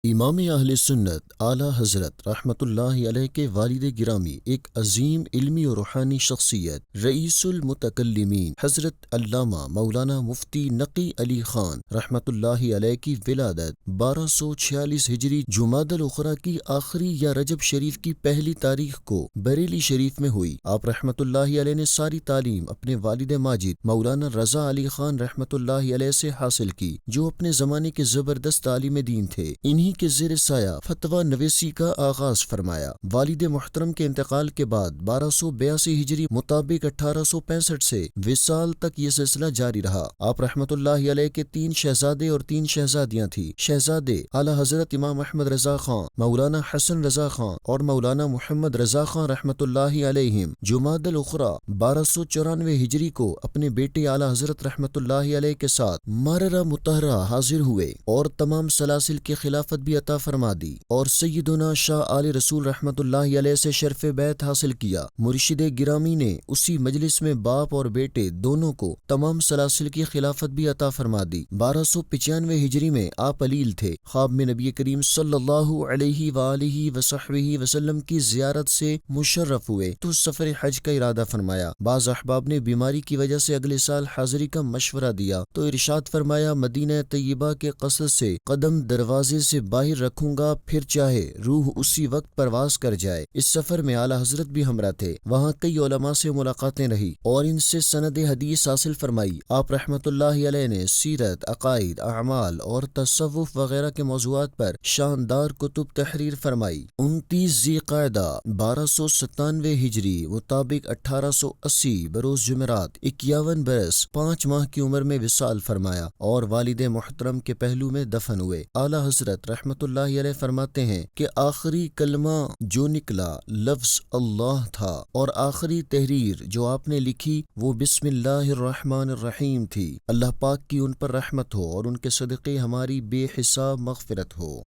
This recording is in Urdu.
امام اہل سنت اعلیٰ حضرت رحمۃ اللہ علیہ کے والد گرامی، ایک عظیم علمی اور روحانی شخصیت، رئیس المتکلمین حضرت علامہ مولانا مفتی نقی علی خان رحمۃ اللہ علیہ کی ولادت 1246 ہجری جمادی الاخری کی آخری یا رجب شریف کی پہلی تاریخ کو بریلی شریف میں ہوئی۔ آپ رحمۃ اللہ علیہ نے ساری تعلیم اپنے والد ماجد مولانا رضا علی خان رحمۃ اللہ علیہ سے حاصل کی، جو اپنے زمانے کے زبردست عالم دین تھے۔ انہی کے زیر سایہ فتویٰ نویسی کا آغاز فرمایا۔ والد محترم کے انتقال کے بعد 1282 ہجری مطابق 1865 سے وصال تک یہ سلسلہ جاری رہا۔ آپ رحمۃ اللہ علیہ کے 3 شہزادے اور 3 شہزادیاں تھیں۔ شہزادے اعلیٰ حضرت امام احمد رضا خان، مولانا حسن رضا خان اور مولانا محمد رضا خان رحمۃ اللہ علیہم جمادی الاخری 1294 ہجری کو اپنے بیٹے اعلیٰ حضرت رحمۃ اللہ علیہ کے ساتھ ماررہ مطہرہ حاضر ہوئے اور تمام سلاسل کی خلافت بھی عطا فرما دی، اور سیدنا شاہ آل رسول رحمۃ اللہ علیہ سے شرف بیعت حاصل کیا۔ مرشد گرامی نے اسی مجلس میں باپ اور بیٹے دونوں کو تمام سلاسل کی خلافت بھی عطا فرما دی۔ 1295 ہجری میں آپ علیل تھے، خواب میں نبی کریم صلی اللہ علیہ وآلہ وصحبہ وسلم کی زیارت سے مشرف ہوئے تو سفر حج کا ارادہ فرمایا۔ بعض احباب نے بیماری کی وجہ سے اگلے سال حاضری کا مشورہ دیا تو ارشاد فرمایا، مدینہ طیبہ کے قصد سے قدم دروازے سے باہر رکھوں گا، پھر چاہے روح اسی وقت پرواز کر جائے۔ اس سفر میں اعلیٰ حضرت بھی ہمراہ تھے۔ وہاں کئی علماء سے ملاقاتیں رہی اور ان سے سند حدیث حاصل فرمائی۔ آپ رحمۃ اللہ علیہ نے سیرت، عقائد، اعمال اور تصوف وغیرہ کے موضوعات پر شاندار کتب تحریر فرمائی۔ 29 ذی قعدہ 1297 ہجری مطابق 1880 بروز جمعرات 51 برس 5 ماہ کی عمر میں وصال فرمایا اور والد محترم کے پہلو میں دفن ہوئے۔ اعلیٰ حضرت رحمۃ اللہ علیہ فرماتے ہیں کہ آخری کلمہ جو نکلا لفظ اللہ تھا، اور آخری تحریر جو آپ نے لکھی وہ بسم اللہ الرحمن الرحیم تھی۔ اللہ پاک کی ان پر رحمت ہو اور ان کے صدقے ہماری بے حساب مغفرت ہو۔